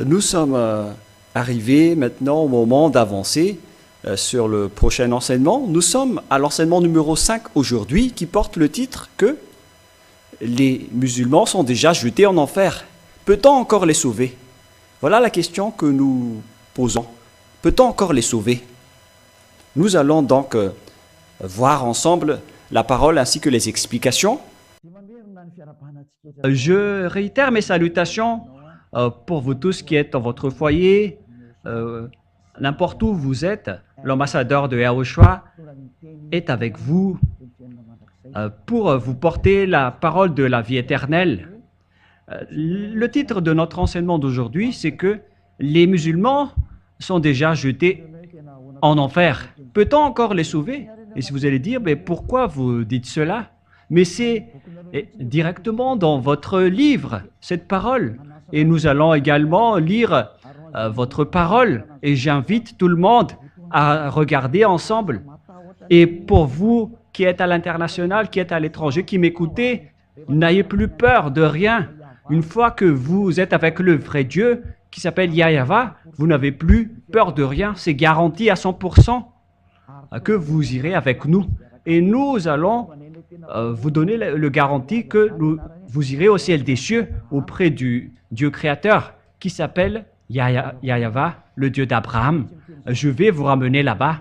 Nous sommes arrivés maintenant au moment d'avancer sur le prochain enseignement. Nous sommes à l'enseignement numéro 5 aujourd'hui qui porte le titre que les musulmans sont déjà jetés en enfer. Peut-on encore les sauver? Voilà la question que nous posons. Peut-on encore les sauver? Nous allons donc voir ensemble la parole ainsi que les explications. Je réitère mes salutations pour vous tous qui êtes dans votre foyer, n'importe où vous êtes. L'ambassadeur de Yahushua est avec vous pour vous porter la parole de la vie éternelle. Le titre de notre enseignement d'aujourd'hui, c'est que les musulmans sont déjà jetés en enfer. Peut-on encore les sauver? Et si vous allez dire, mais pourquoi vous dites cela? Mais c'est directement dans votre livre, cette parole. Et nous allons également lire votre parole. Et j'invite tout le monde à regarder ensemble. Et pour vous qui êtes à l'international, qui êtes à l'étranger, qui m'écoutez, n'ayez plus peur de rien. Une fois que vous êtes avec le vrai Dieu, qui s'appelle Yahweh, vous n'avez plus peur de rien. C'est garanti à 100% que vous irez avec nous. Et nous allons vous donner le garantie que vous irez au ciel des cieux auprès du Dieu créateur qui s'appelle Yahweh, le Dieu d'Abraham. Je vais vous ramener là-bas.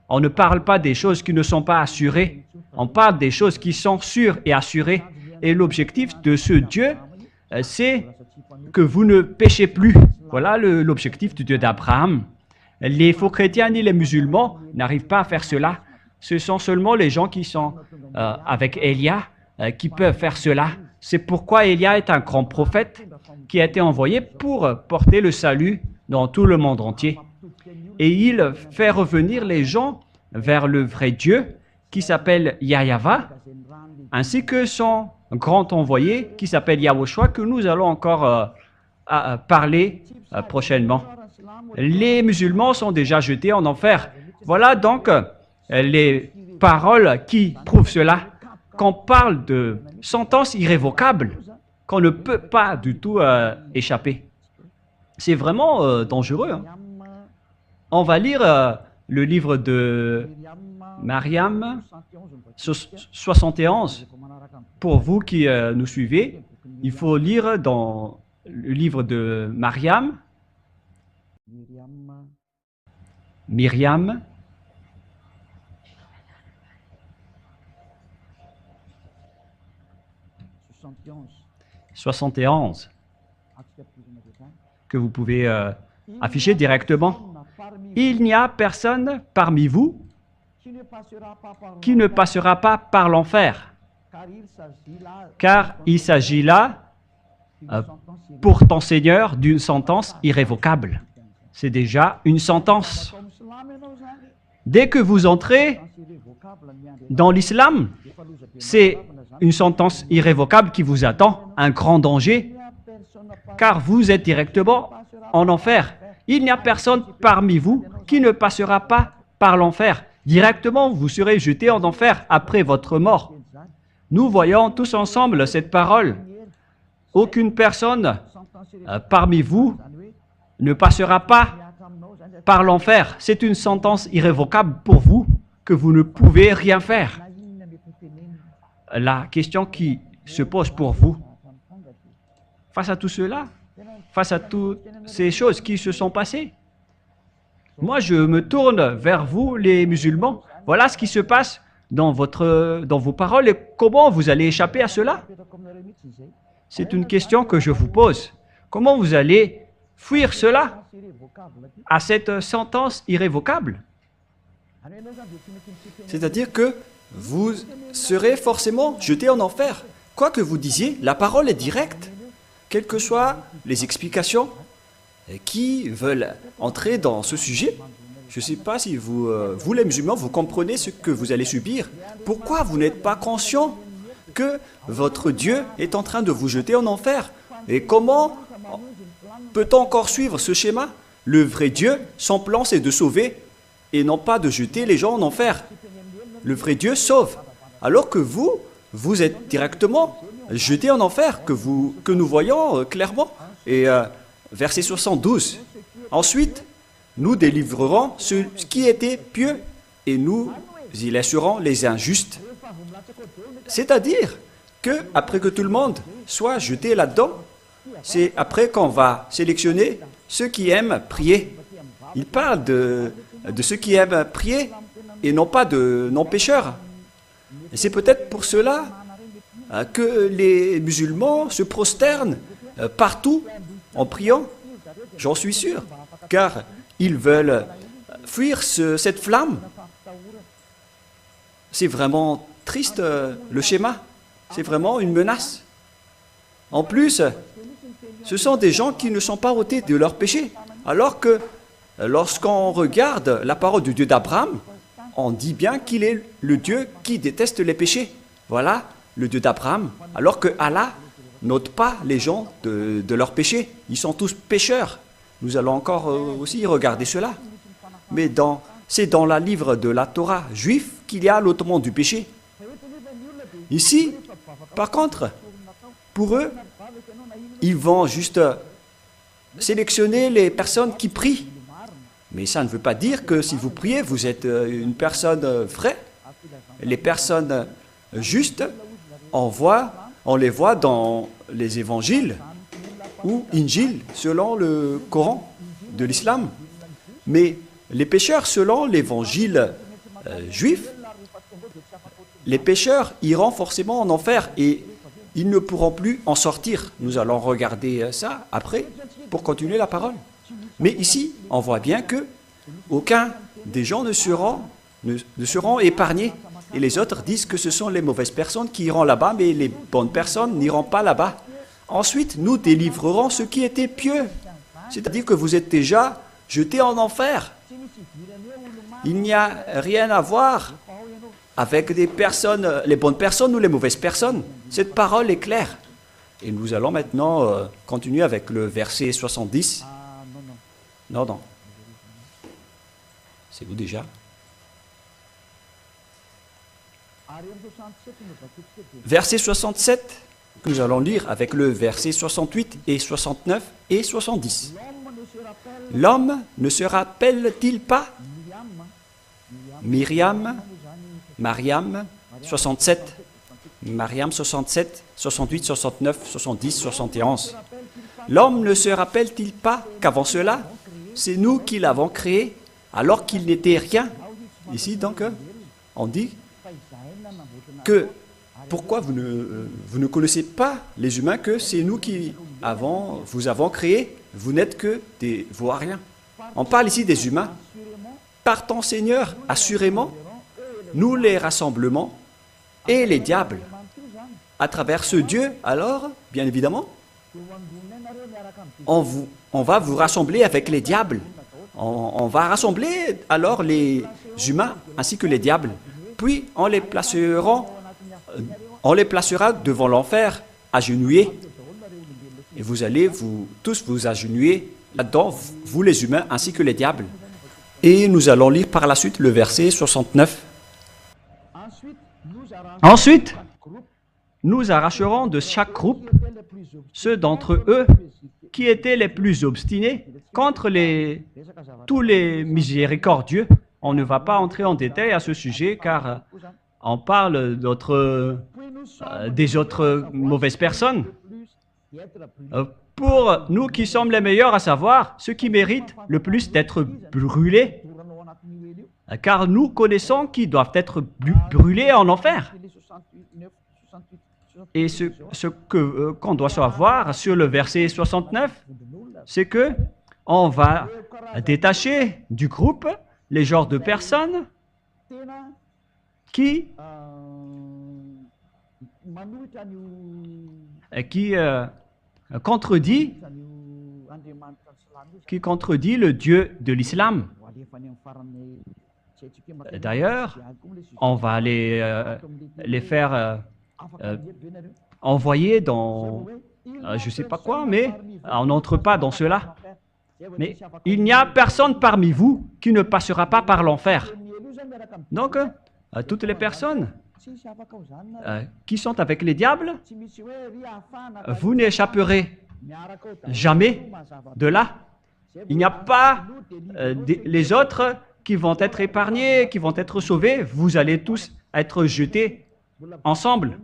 On ne parle pas des choses qui ne sont pas assurées. On parle des choses qui sont sûres et assurées. Et l'objectif de ce Dieu, c'est que vous ne péchez plus. Voilà l'objectif du Dieu d'Abraham. Les faux chrétiens ni les musulmans n'arrivent pas à faire cela. Ce sont seulement les gens qui sont avec Élia qui peuvent faire cela. C'est pourquoi Élia est un grand prophète qui a été envoyé pour porter le salut dans tout le monde entier. Et il fait revenir les gens vers le vrai Dieu qui s'appelle Yahweh, ainsi que son grand envoyé qui s'appelle Yahushua, que nous allons encore parler prochainement. Les musulmans sont déjà jetés en enfer. Voilà donc les paroles qui prouvent cela. Qu'on parle de sentence irrévocable, qu'on ne peut pas du tout échapper. C'est vraiment dangereux. Hein? On va lire le livre de Mariam 71. Pour vous qui nous suivez, il faut lire dans le livre de Mariam, Myriam, « 71 » que vous pouvez afficher directement. Il n'y a personne parmi vous qui ne passera pas par l'enfer, car il s'agit là, pour ton Seigneur, d'une sentence irrévocable. C'est déjà une sentence. Dès que vous entrez dans l'islam, c'est une sentence irrévocable qui vous attend, un grand danger, car vous êtes directement en enfer. Il n'y a personne parmi vous qui ne passera pas par l'enfer. Directement, vous serez jeté en enfer après votre mort. Nous voyons tous ensemble cette parole. Aucune personne parmi vous ne passera pas par l'enfer. C'est une sentence irrévocable pour vous que vous ne pouvez rien faire. La question qui se pose pour vous, face à tout cela, face à toutes ces choses qui se sont passées, moi je me tourne vers vous les musulmans. Voilà ce qui se passe dans vos paroles et comment vous allez échapper à cela. C'est une question que je vous pose. Comment vous allez fuir cela, à cette sentence irrévocable? C'est-à-dire que vous serez forcément jeté en enfer. Quoi que vous disiez, la parole est directe. Quelles que soient les explications qui veulent entrer dans ce sujet, je ne sais pas si vous les musulmans, vous comprenez ce que vous allez subir. Pourquoi vous n'êtes pas conscient que votre Dieu est en train de vous jeter en enfer? Et comment peut-on encore suivre ce schéma? Le vrai Dieu, son plan, c'est de sauver et non pas de jeter les gens en enfer. Le vrai Dieu sauve. Alors que vous êtes directement jetés en enfer que nous voyons clairement. Et verset 72. Ensuite, nous délivrerons ce qui était pieux et nous y laisserons les injustes. C'est-à-dire que après que tout le monde soit jeté là-dedans, c'est après qu'on va sélectionner ceux qui aiment prier. Il parle de ceux qui aiment prier et non pas de non-pécheurs. Et c'est peut-être pour cela que les musulmans se prosternent partout en priant. J'en suis sûr, car ils veulent fuir cette flamme. C'est vraiment triste le schéma. C'est vraiment une menace. En plus, ce sont des gens qui ne sont pas ôtés de leurs péchés. Alors que lorsqu'on regarde la parole du Dieu d'Abraham, on dit bien qu'il est le Dieu qui déteste les péchés. Voilà le Dieu d'Abraham. Alors que Allah n'ôte pas les gens de leurs péchés. Ils sont tous pécheurs. Nous allons encore aussi regarder cela. Mais c'est dans le livre de la Torah juif qu'il y a l'ôtement du péché. Ici, par contre, pour eux, ils vont juste sélectionner les personnes qui prient. Mais ça ne veut pas dire que si vous priez, vous êtes une personne vraie. Les personnes justes, on les voit dans les évangiles ou Injil, selon le Coran de l'islam. Mais les pécheurs, selon l'évangile juif, les pécheurs iront forcément en enfer et ils ne pourront plus en sortir. Nous allons regarder ça après pour continuer la parole. Mais ici, on voit bien que aucun des gens ne seront épargnés. Et les autres disent que ce sont les mauvaises personnes qui iront là-bas, mais les bonnes personnes n'iront pas là-bas. Ensuite, nous délivrerons ce qui était pieux. C'est-à-dire que vous êtes déjà jetés en enfer. Il n'y a rien à voir avec des personnes, les bonnes personnes ou les mauvaises personnes. Cette parole est claire. Et nous allons maintenant continuer avec le verset 70. Non. C'est où déjà? Verset 67, nous allons lire avec le verset 68 et 69 et 70. L'homme ne se rappelle-t-il pas Mariam 67, Mariam 67, 68, 69, 70, 71. L'homme ne se rappelle-t-il pas qu'avant cela, c'est nous qui l'avons créé alors qu'il n'était rien? Ici, donc, on dit que pourquoi vous ne connaissez pas les humains que c'est nous qui vous avons créé, vous n'êtes que des vauriens. On parle ici des humains. Par ton Seigneur, assurément, nous les rassemblements et les diables. À travers ce Dieu, alors, bien évidemment, on va vous rassembler avec les diables. On va rassembler alors les humains ainsi que les diables. Puis on les placera devant l'enfer, agenouillés. Et vous allez tous vous agenouiller là-dedans, vous les humains ainsi que les diables. Et nous allons lire par la suite le verset 69. Ensuite, nous arracherons de chaque groupe ceux d'entre eux qui étaient les plus obstinés contre tous les miséricordieux. On ne va pas entrer en détail à ce sujet car on parle des autres mauvaises personnes. Pour nous qui sommes les meilleurs, à savoir ceux qui méritent le plus d'être brûlés, car nous connaissons qui doivent être brûlés en enfer. Et ce qu'on doit savoir sur le verset 69, c'est que on va détacher du groupe les genres de personnes qui contredit le Dieu de l'islam. D'ailleurs, on va les faire envoyer dans je ne sais pas quoi, mais on n'entre pas dans cela. Mais il n'y a personne parmi vous qui ne passera pas par l'enfer. Donc, toutes les personnes qui sont avec les diables, vous n'échapperez jamais de là. Il n'y a pas les autres qui vont être épargnés, qui vont être sauvés. Vous allez tous être jetés ensemble.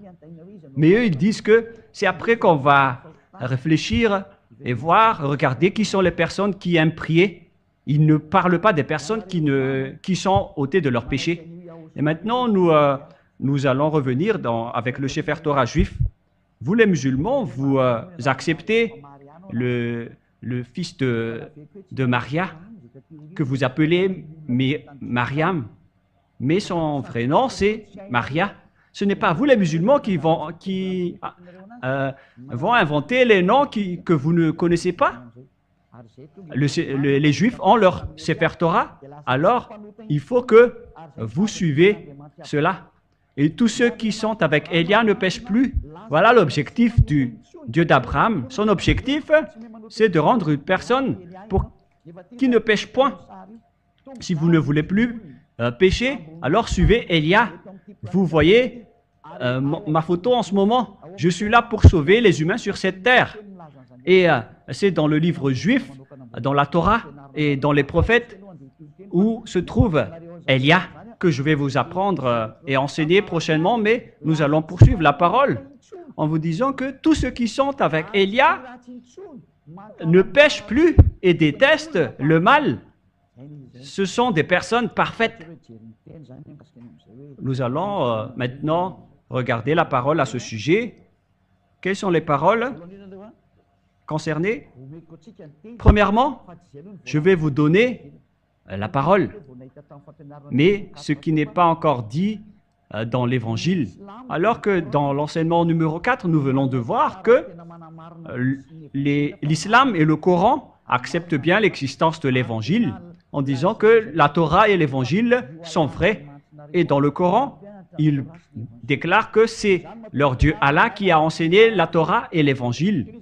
Mais eux, ils disent que c'est après qu'on va réfléchir et voir, regarder qui sont les personnes qui aiment prier. Ils ne parlent pas des personnes qui sont ôtées de leur péché. Et maintenant, nous allons revenir avec le Sefer Torah juif. Vous, les musulmans, vous acceptez le fils de Maria, que vous appelez Mariam, mais son vrai nom, c'est Maria. Ce n'est pas vous, les musulmans, qui vont inventer les noms que vous ne connaissez pas. Les Juifs ont leur Sefer Torah, alors il faut que vous suivez cela. Et tous ceux qui sont avec Élia ne pêchent plus. Voilà l'objectif du Dieu d'Abraham. Son objectif, c'est de rendre une personne qui ne pêche point. Si vous ne voulez plus pécher, alors suivez Élia. Vous voyez ma photo en ce moment. Je suis là pour sauver les humains sur cette terre. Et c'est dans le livre juif, dans la Torah et dans les prophètes où se trouve Élia que je vais vous apprendre et enseigner prochainement, mais nous allons poursuivre la parole en vous disant que tous ceux qui sont avec Élia ne pêchent plus et détestent le mal. Ce sont des personnes parfaites. Nous allons maintenant regarder la parole à ce sujet. Quelles sont les paroles concernées? Premièrement, je vais vous donner la parole, mais ce qui n'est pas encore dit dans l'Évangile. Alors que dans l'enseignement numéro 4, nous venons de voir que l'islam et le Coran acceptent bien l'existence de l'Évangile en disant que la Torah et l'Évangile sont vrais. Et dans le Coran, ils déclarent que c'est leur Dieu Allah qui a enseigné la Torah et l'Évangile.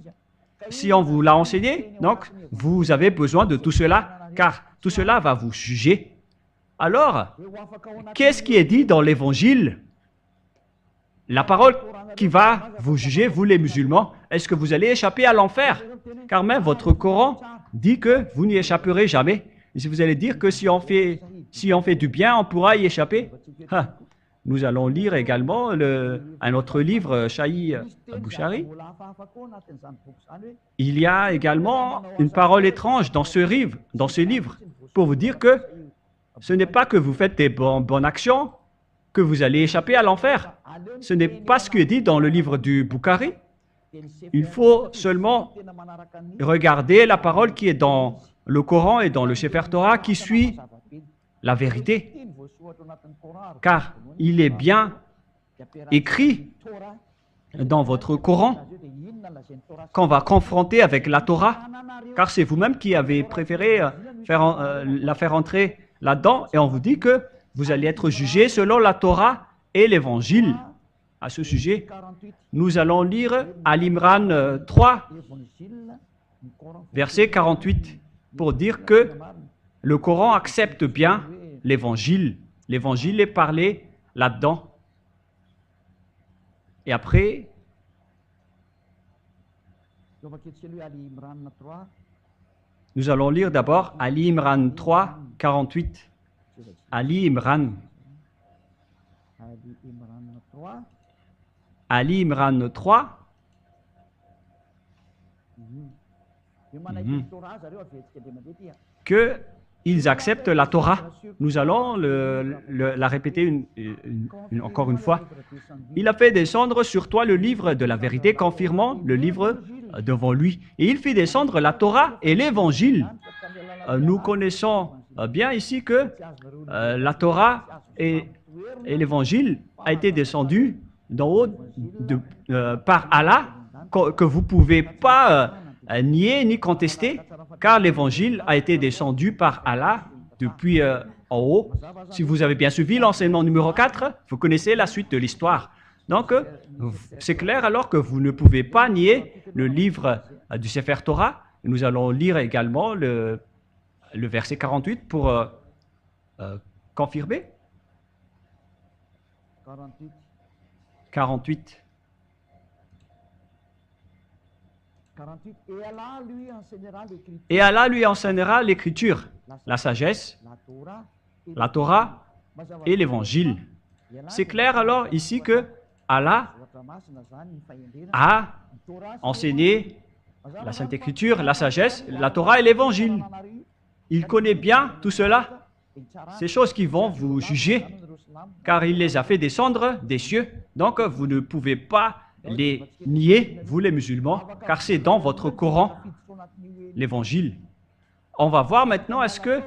Si on vous l'a enseigné, donc vous avez besoin de tout cela, car tout cela va vous juger. Alors, qu'est-ce qui est dit dans l'Évangile? La parole qui va vous juger, vous les musulmans, est-ce que vous allez échapper à l'enfer? Car même votre Coran dit que vous n'y échapperez jamais. Et si vous allez dire que si on fait du bien, on pourra y échapper, nous allons lire également un autre livre, Shahi Bouchari. Il y a également une parole étrange dans ce livre pour vous dire que ce n'est pas que vous faites des bonnes actions que vous allez échapper à l'enfer. Ce n'est pas ce qui est dit dans le livre du Bukhari. Il faut seulement regarder la parole qui est dans le Coran et dans le Sefer Torah qui suit la vérité. Car il est bien écrit dans votre Coran qu'on va confronter avec la Torah, car c'est vous-même qui avez préféré la faire entrer là-dedans, et on vous dit que vous allez être jugé selon la Torah et l'Évangile. À ce sujet, nous allons lire Al-Imran 3, verset 48, pour dire que le Coran accepte bien l'Évangile. L'Évangile est parlé là-dedans. Et après, nous allons lire d'abord Ali Imran 3, 48. Ali Imran. Ali Imran 3. Que ils acceptent la Torah. Nous allons la répéter encore une fois. Il a fait descendre sur toi le livre de la vérité, confirmant le livre devant lui. Et il fit descendre la Torah et l'Évangile. Nous connaissons bien ici que la Torah et l'Évangile a été descendu d'en haut par Allah, que vous ne pouvez pas nier ni contester, car l'Évangile a été descendu par Allah depuis en haut. Si vous avez bien suivi l'enseignement numéro 4, vous connaissez la suite de l'histoire. Donc, c'est clair alors que vous ne pouvez pas nier le livre du Sefer Torah. Nous allons lire également le verset 48 pour confirmer. 48. 48. Et Allah lui enseignera l'écriture, Et Allah lui enseignera l'écriture, la sagesse, la Torah la Torah et l'évangile. C'est clair alors ici que Allah a enseigné la Sainte Écriture, la sagesse, la Torah et l'évangile. Il connaît bien tout cela, ces choses qui vont vous juger, car il les a fait descendre des cieux. Donc vous ne pouvez pas les nier, vous les musulmans, car c'est dans votre Coran, l'évangile. On va voir maintenant, est-ce que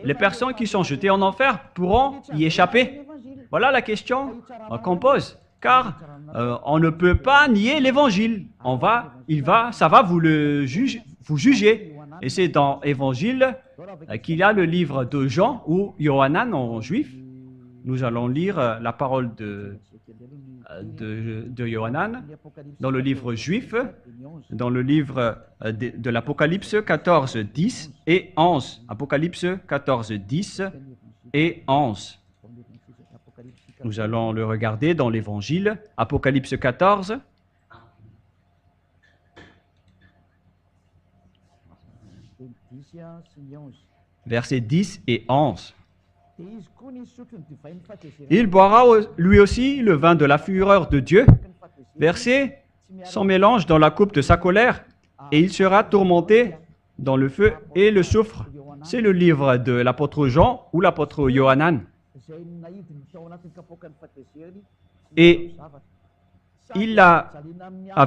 les personnes qui sont jetées en enfer pourront y échapper? Voilà la question qu'on pose, car on ne peut pas nier l'évangile. Ça va vous juger. Et c'est dans l'évangile qu'il y a le livre de Jean ou Yohanan en juif. Nous allons lire la parole de Yohanan dans le livre juif, dans le livre de l'Apocalypse 14, 10 et 11. Apocalypse 14, 10 et 11. Nous allons le regarder dans l'Évangile, Apocalypse 14. Versets 10 et 11. Il boira lui aussi le vin de la fureur de Dieu, versé sans mélange dans la coupe de sa colère, et il sera tourmenté dans le feu et le soufre. C'est le livre de l'apôtre Jean ou l'apôtre Yohanan. Et il a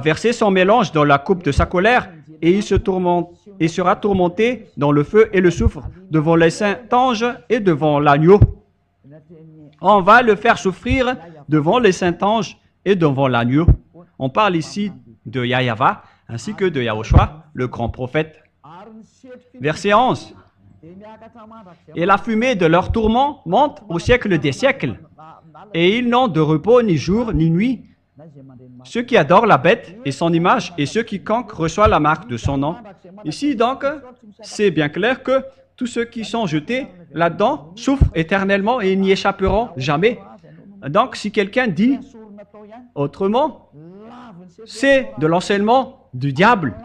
versé son mélange dans la coupe de sa colère, et il sera tourmenté dans le feu et le soufre, devant les saints anges et devant l'agneau. On va le faire souffrir devant les saints anges et devant l'agneau. On parle ici de Yahyawa, ainsi que de Yahushua, le grand prophète. Verset 11. Et la fumée de leur tourment monte au siècle des siècles, et ils n'ont de repos ni jour ni nuit. Ceux qui adorent la bête et son image, et ceux quiconque reçoit la marque de son nom. Ici donc, c'est bien clair que tous ceux qui sont jetés là-dedans souffrent éternellement et n'y échapperont jamais. Donc si quelqu'un dit autrement, c'est de l'enseignement du diable.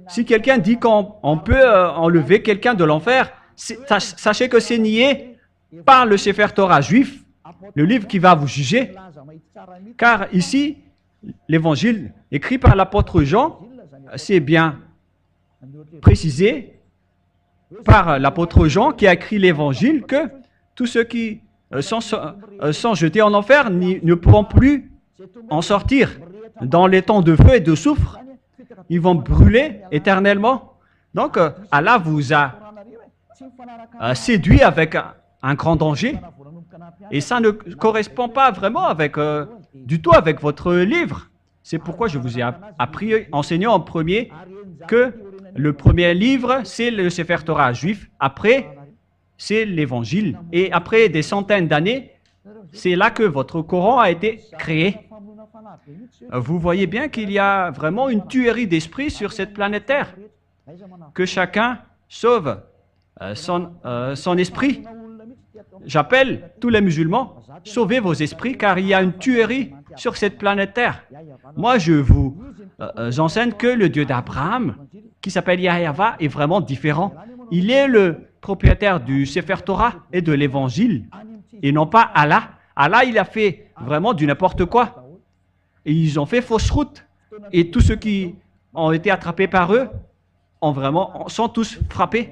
Si quelqu'un dit qu'on peut enlever quelqu'un de l'enfer, sachez que c'est nié par le Sefer Torah juif, le livre qui va vous juger. Car ici, l'évangile écrit par l'apôtre Jean, c'est bien précisé par l'apôtre Jean qui a écrit l'évangile que tous ceux qui sont jetés en enfer ne pourront plus en sortir. Dans les temps de feu et de soufre, ils vont brûler éternellement. Donc, Allah vous a séduit avec un grand danger. Et ça ne correspond pas vraiment du tout avec votre livre. C'est pourquoi je vous ai enseigné en premier que le premier livre, c'est le Sefer Torah juif. Après, c'est l'évangile. Et après des centaines d'années, c'est là que votre Coran a été créé. Vous voyez bien qu'il y a vraiment une tuerie d'esprit sur cette planète Terre. Que chacun sauve son esprit. J'appelle tous les musulmans, sauvez vos esprits car il y a une tuerie sur cette planète Terre. Moi, je vous enseigne que le Dieu d'Abraham, qui s'appelle Yahyawa, est vraiment différent. Il est le propriétaire du Sefer Torah et de l'Évangile, et non pas Allah. Allah, il a fait vraiment du n'importe quoi. Et ils ont fait fausse route. Et tous ceux qui ont été attrapés par eux sont tous frappés.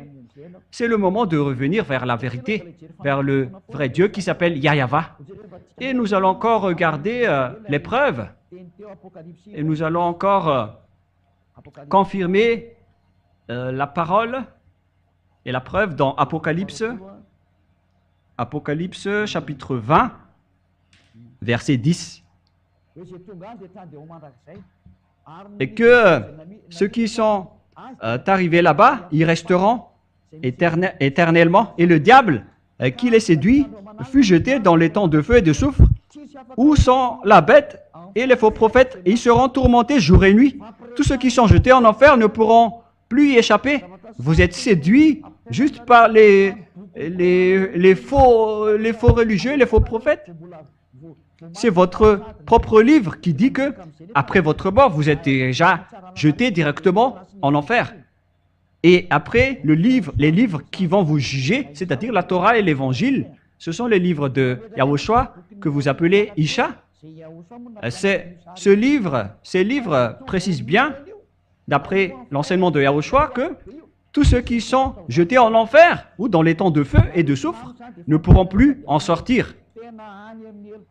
C'est le moment de revenir vers la vérité, vers le vrai Dieu qui s'appelle Yahyawa. Et nous allons encore regarder les preuves. Et nous allons encore confirmer la parole et la preuve dans Apocalypse chapitre 20, verset 10. Et que ceux qui sont arrivés là-bas, ils resteront éternellement. Et le diable qui les séduit fut jeté dans les temps de feu et de soufre, où sont la bête et les faux prophètes, et ils seront tourmentés jour et nuit. Tous ceux qui sont jetés en enfer ne pourront plus y échapper. Vous êtes séduits juste par les les faux religieux, les faux prophètes. C'est votre propre livre qui dit que, après votre mort, vous êtes déjà jeté directement en enfer. Et après, les livres qui vont vous juger, c'est-à-dire la Torah et l'Évangile, ce sont les livres de Yahushua que vous appelez Isha. Ces livres précisent bien, d'après l'enseignement de Yahushua, que tous ceux qui sont jetés en enfer ou dans les temps de feu et de soufre ne pourront plus en sortir.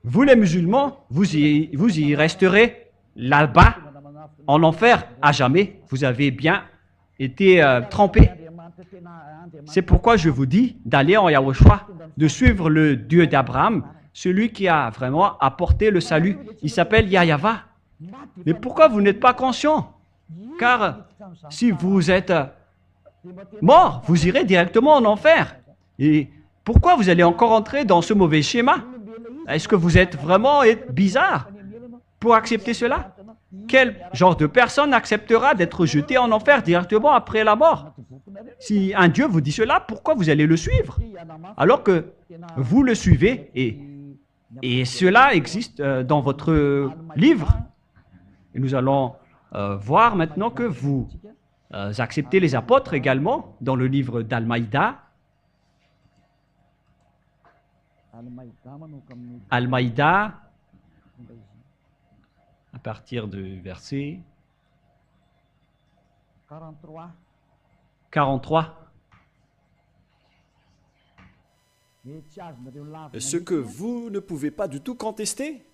Vous les musulmans, vous y resterez là-bas, en enfer à jamais. Vous avez bien été trempés. C'est pourquoi je vous dis d'aller en Yahushua, de suivre le Dieu d'Abraham, celui qui a vraiment apporté le salut. Il s'appelle Yahweh. Mais pourquoi vous n'êtes pas conscient? Car si vous êtes mort, vous irez directement en enfer. Et pourquoi vous allez encore entrer dans ce mauvais schéma? Est-ce que vous êtes vraiment bizarre pour accepter cela? Quel genre de personne acceptera d'être jeté en enfer directement après la mort? Si un Dieu vous dit cela, pourquoi vous allez le suivre? Alors que vous le suivez et cela existe dans votre livre. Et nous allons voir maintenant que vous acceptez les apôtres également dans le livre d'Al-Maïda. Al-Maïda, à partir du verset 43. Ce que vous ne pouvez pas du tout contester.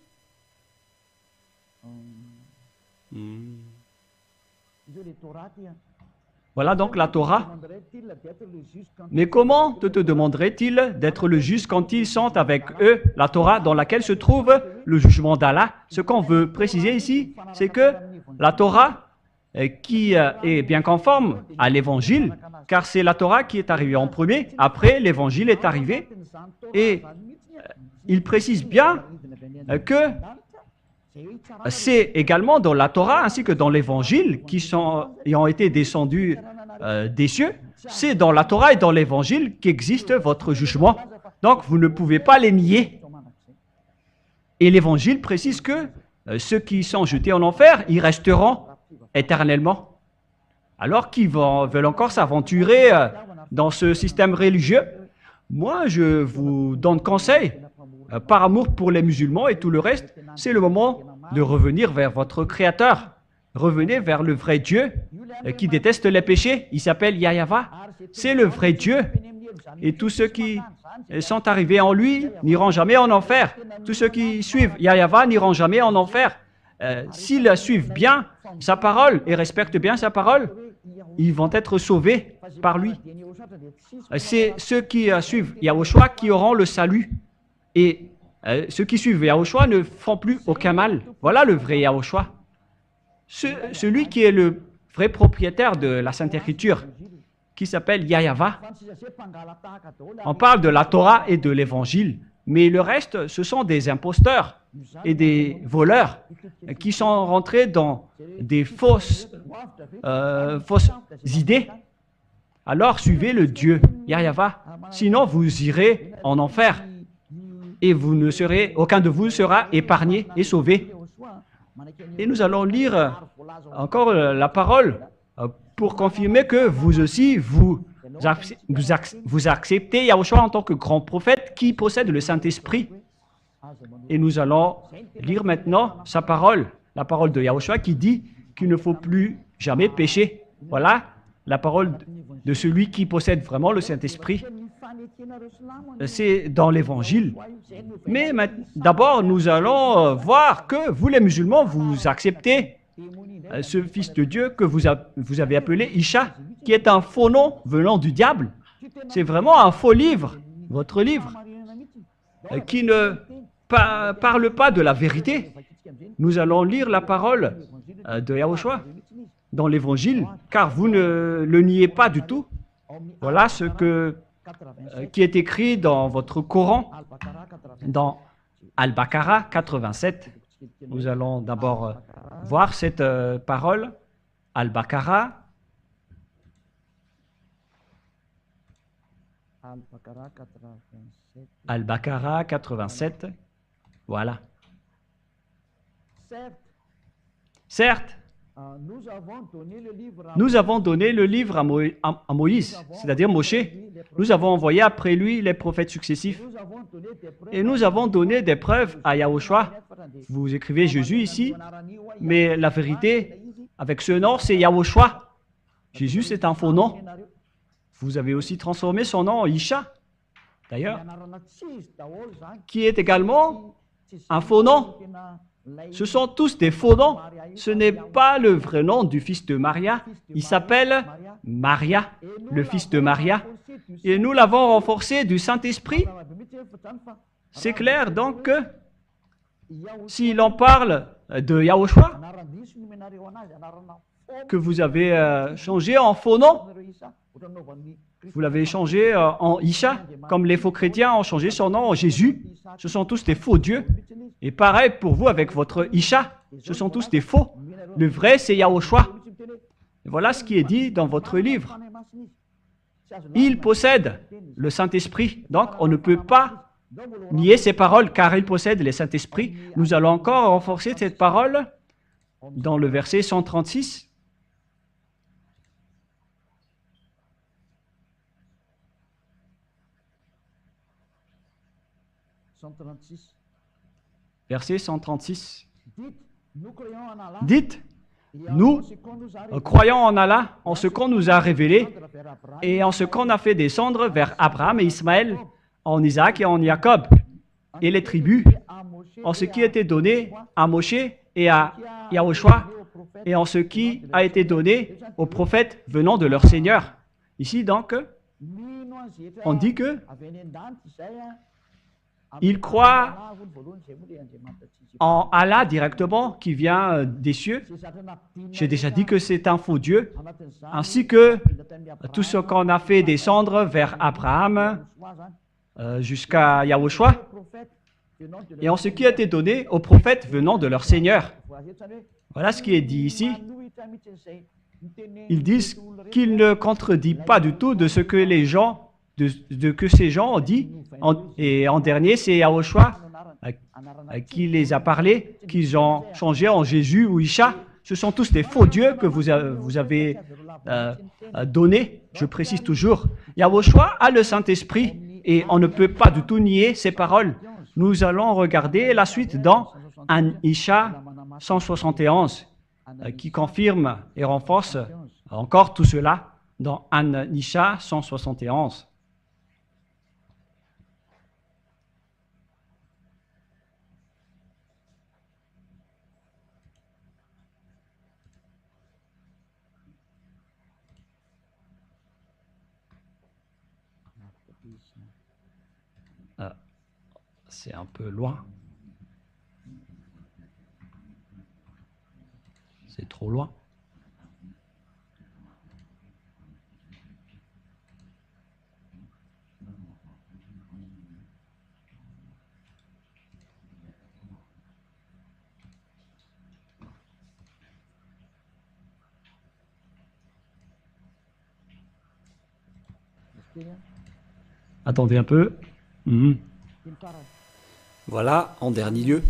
Voilà donc la Torah. Mais comment te demanderait-il d'être le juste quand ils sont avec eux, la Torah dans laquelle se trouve le jugement d'Allah? Ce qu'on veut préciser ici, c'est que la Torah qui est bien conforme à l'Évangile, car c'est la Torah qui est arrivée en premier, après l'Évangile est arrivé, et il précise bien que c'est également dans la Torah ainsi que dans l'Évangile qui ont été descendus des cieux, c'est dans la Torah et dans l'Évangile qu'existe votre jugement. Donc vous ne pouvez pas les nier. Et l'Évangile précise que ceux qui sont jetés en enfer, ils resteront éternellement. Alors qu'ils veulent encore s'aventurer dans ce système religieux, moi je vous donne conseil, par amour pour les musulmans et tout le reste, c'est le moment de revenir vers votre Créateur. Revenez vers le vrai Dieu qui déteste les péchés. Il s'appelle Yahweh. C'est le vrai Dieu. Et tous ceux qui sont arrivés en lui n'iront jamais en enfer. Tous ceux qui suivent Yahweh n'iront jamais en enfer. S'ils suivent bien sa parole et respectent bien sa parole, ils vont être sauvés par lui. C'est ceux qui suivent Yahushua qui auront le salut. Et ceux qui suivent Yahushua ne font plus aucun mal. Voilà le vrai Yahushua. Celui qui est le vrai propriétaire de la Sainte Écriture, qui s'appelle Yahweh. On parle de la Torah et de l'Évangile, mais le reste, ce sont des imposteurs et des voleurs qui sont rentrés dans des fausses idées. Alors suivez le Dieu, Yahweh, sinon vous irez en enfer. Et aucun de vous sera épargné et sauvé. Et nous allons lire encore la parole pour confirmer que vous aussi, vous acceptez Yahushua en tant que grand prophète qui possède le Saint-Esprit. Et nous allons lire maintenant sa parole, la parole de Yahushua qui dit qu'il ne faut plus jamais pécher. Voilà la parole de celui qui possède vraiment le Saint-Esprit. C'est dans l'Évangile. Mais d'abord, nous allons voir que vous, les musulmans, vous acceptez ce Fils de Dieu que vous avez appelé Isha, qui est un faux nom venant du diable. C'est vraiment un faux livre, votre livre, qui ne parle pas de la vérité. Nous allons lire la parole de Yahushua dans l'Évangile, car vous ne le niez pas du tout. Voilà ce qui est écrit dans votre Coran, dans Al-Baqarah 87. Nous allons d'abord voir cette parole, Al-Baqarah Al-Baqarah 87. Al-Baqarah 87. Voilà. Certes, Certes, nous avons donné le livre à nous avons donné le livre à Moïse, c'est-à-dire Moshe. Nous avons envoyé après lui les prophètes successifs. Nous avons donné des preuves Et nous avons donné des preuves à Yahushua. Vous écrivez Jésus ici, mais la vérité, avec ce nom, c'est Yahushua. Jésus, c'est un faux nom. Vous avez aussi transformé son nom en Isha, d'ailleurs, qui est également un faux nom. Ce sont tous des faux noms. Ce n'est pas le vrai nom du fils de Maria. Il s'appelle Maria, le fils de Maria. Et nous l'avons renforcé du Saint-Esprit. C'est clair donc que s'il en parle de Yahushua, que vous avez changé en faux nom, vous l'avez changé en Isha, comme les faux chrétiens ont changé son nom en Jésus. Ce sont tous des faux dieux. Et pareil pour vous avec votre Isha, ce sont tous des faux. Le vrai, c'est Yahushua. Et voilà ce qui est dit dans votre livre. Il possède le Saint-Esprit, donc on ne peut pas nier ces paroles car il possède le Saint-Esprit. Nous allons encore renforcer cette parole dans le verset 136. Verset 136. Dites, nous croyons en Allah, en ce qu'on nous a révélé et en ce qu'on a fait descendre vers Abraham et Ismaël, en Isaac et en Jacob, et les tribus, en ce qui a été donné à Moshe et à Yahushua, et en ce qui a été donné aux prophètes venant de leur Seigneur. Ici donc, on dit que il croit en Allah directement, qui vient des cieux. J'ai déjà dit que c'est un faux Dieu, ainsi que tout ce qu'on a fait descendre vers Abraham jusqu'à Yahushua, et en ce qui a été donné aux prophètes venant de leur Seigneur. Voilà ce qui est dit ici. Ils disent qu'il ne contredit pas du tout de ce que les gens que ces gens ont dit, et en dernier, c'est Yahushua qui les a parlé, qu'ils ont changé en Jésus ou Isha. Ce sont tous des faux dieux que vous avez donnés, je précise toujours. Yahushua a le Saint-Esprit, et on ne peut pas du tout nier ces paroles. Nous allons regarder la suite dans An Isha 171, qui confirme et renforce encore tout cela dans An Isha 171. C'est un peu loin. C'est trop loin. Attendez un peu. Voilà, en dernier lieu,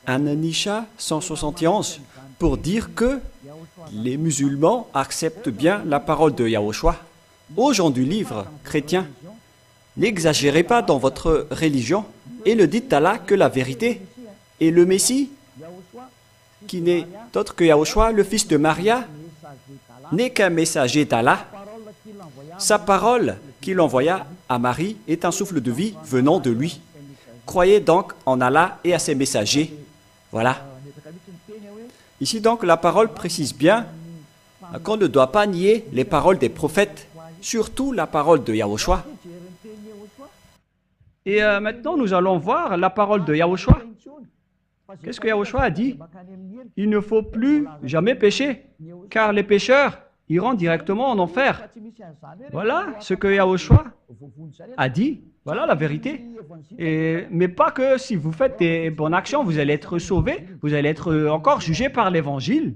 An Isha 171, pour dire que les musulmans acceptent bien la parole de Yahushua. Aux gens du livre chrétien, n'exagérez pas dans votre religion et ne dites à Allah que la vérité. Et le Messie, qui n'est autre que Yahushua, le fils de Maria, n'est qu'un messager d'Allah. Sa parole qu'il envoya à Marie est un souffle de vie venant de lui. Croyez donc en Allah et à ses messagers. Voilà. Ici donc, la parole précise bien qu'on ne doit pas nier les paroles des prophètes, surtout la parole de Yahushua. Et maintenant, nous allons voir la parole de Yahushua. Qu'est-ce que Yahushua a dit? Il ne faut plus jamais pécher, car les pécheurs iront directement en enfer. Voilà ce que Yahushua a dit. Voilà la vérité. Mais pas que si vous faites des bonnes actions, vous allez être sauvés, vous allez être encore jugés par l'Évangile.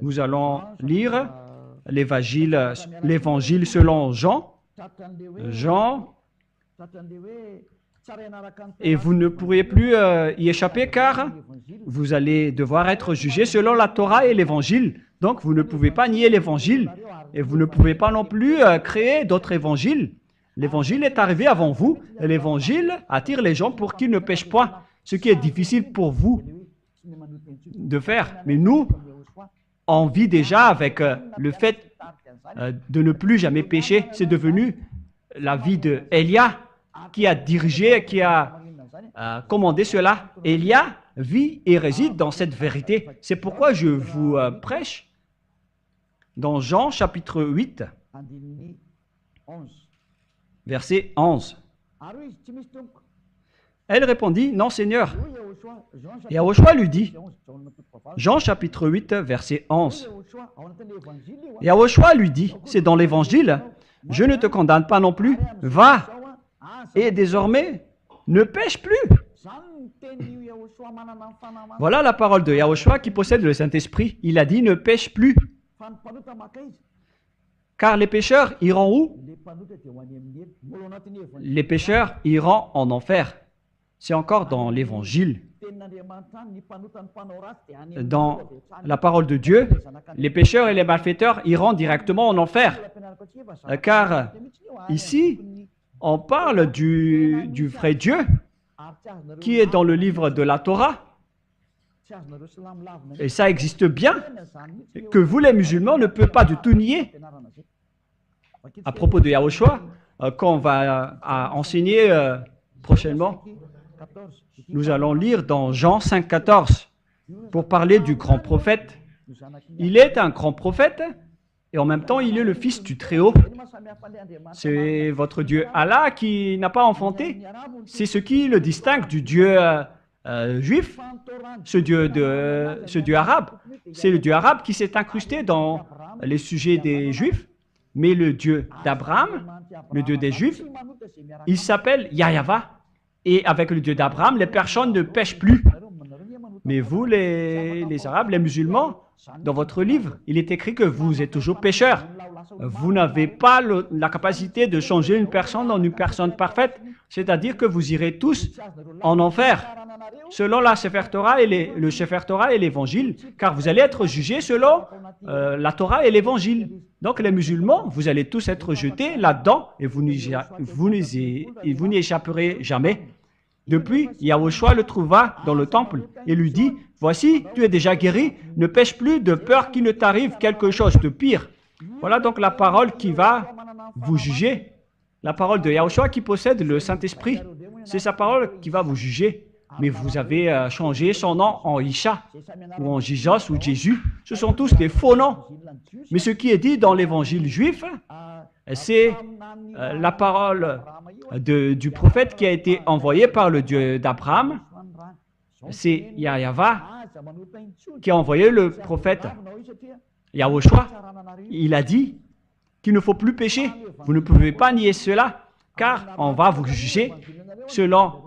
Nous allons lire l'Évangile selon Jean, Jean, et vous ne pourriez plus y échapper car vous allez devoir être jugé selon la Torah et l'Évangile. Donc, vous ne pouvez pas nier l'Évangile et vous ne pouvez pas non plus créer d'autres évangiles. L'Évangile est arrivé avant vous et l'Évangile attire les gens pour qu'ils ne pêchent point, ce qui est difficile pour vous de faire. Mais nous, on vit déjà avec le fait de ne plus jamais pécher. C'est devenu la vie de Élia qui a dirigé, qui a commandé cela. Élia vit et réside dans cette vérité. C'est pourquoi je vous prêche dans Jean chapitre 8, verset 11. Elle répondit, non Seigneur. Et Yahushua lui dit, Jean chapitre 8, verset 11. Et Yahushua lui dit, c'est dans l'évangile, je ne te condamne pas non plus, va, et désormais, ne pêche plus. Voilà la parole de Yahushua qui possède le Saint-Esprit. Il a dit, ne pêche plus. Car les pécheurs iront où? Les pécheurs iront en enfer. C'est encore dans l'Évangile. Dans la parole de Dieu, les pécheurs et les malfaiteurs iront directement en enfer. Car ici, on parle du vrai Dieu qui est dans le livre de la Torah. Et ça existe bien, que vous les musulmans ne pouvez pas du tout nier. À propos de Yahushua, quand on va enseigner prochainement, nous allons lire dans Jean 5,14 pour parler du grand prophète. Il est un grand prophète et en même temps il est le fils du Très-Haut. C'est votre Dieu Allah qui n'a pas enfanté. C'est ce qui le distingue du Dieu juif, ce Dieu arabe. C'est le Dieu arabe qui s'est incrusté dans les sujets des Juifs. Mais le Dieu d'Abraham, le Dieu des Juifs, il s'appelle Yahava. Et avec le Dieu d'Abraham, les personnes ne pêchent plus. Mais vous, les Arabes, les musulmans, dans votre livre, il est écrit que vous êtes toujours pécheurs. Vous n'avez pas la capacité de changer une personne en une personne parfaite. C'est-à-dire que vous irez tous en enfer, selon la Sefer Torah et le Sefer Torah et l'Évangile, car vous allez être jugés selon la Torah et l'Évangile. Donc les musulmans, vous allez tous être jetés là-dedans et vous n'y échapperez jamais. Depuis, Yahushua le trouva dans le temple et lui dit, « Voici, tu es déjà guéri, ne pêche plus de peur qu'il ne t'arrive quelque chose de pire. » Voilà donc la parole qui va vous juger. La parole de Yahushua qui possède le Saint-Esprit. C'est sa parole qui va vous juger. Mais vous avez changé son nom en Isha, ou en Jesus, ou Jésus. Ce sont tous des faux noms. Mais ce qui est dit dans l'évangile juif, c'est la parole du prophète qui a été envoyé par le Dieu d'Abraham. C'est Yahava qui a envoyé le prophète Yahushua. Il a dit qu'il ne faut plus pécher. Vous ne pouvez pas nier cela, car on va vous juger selon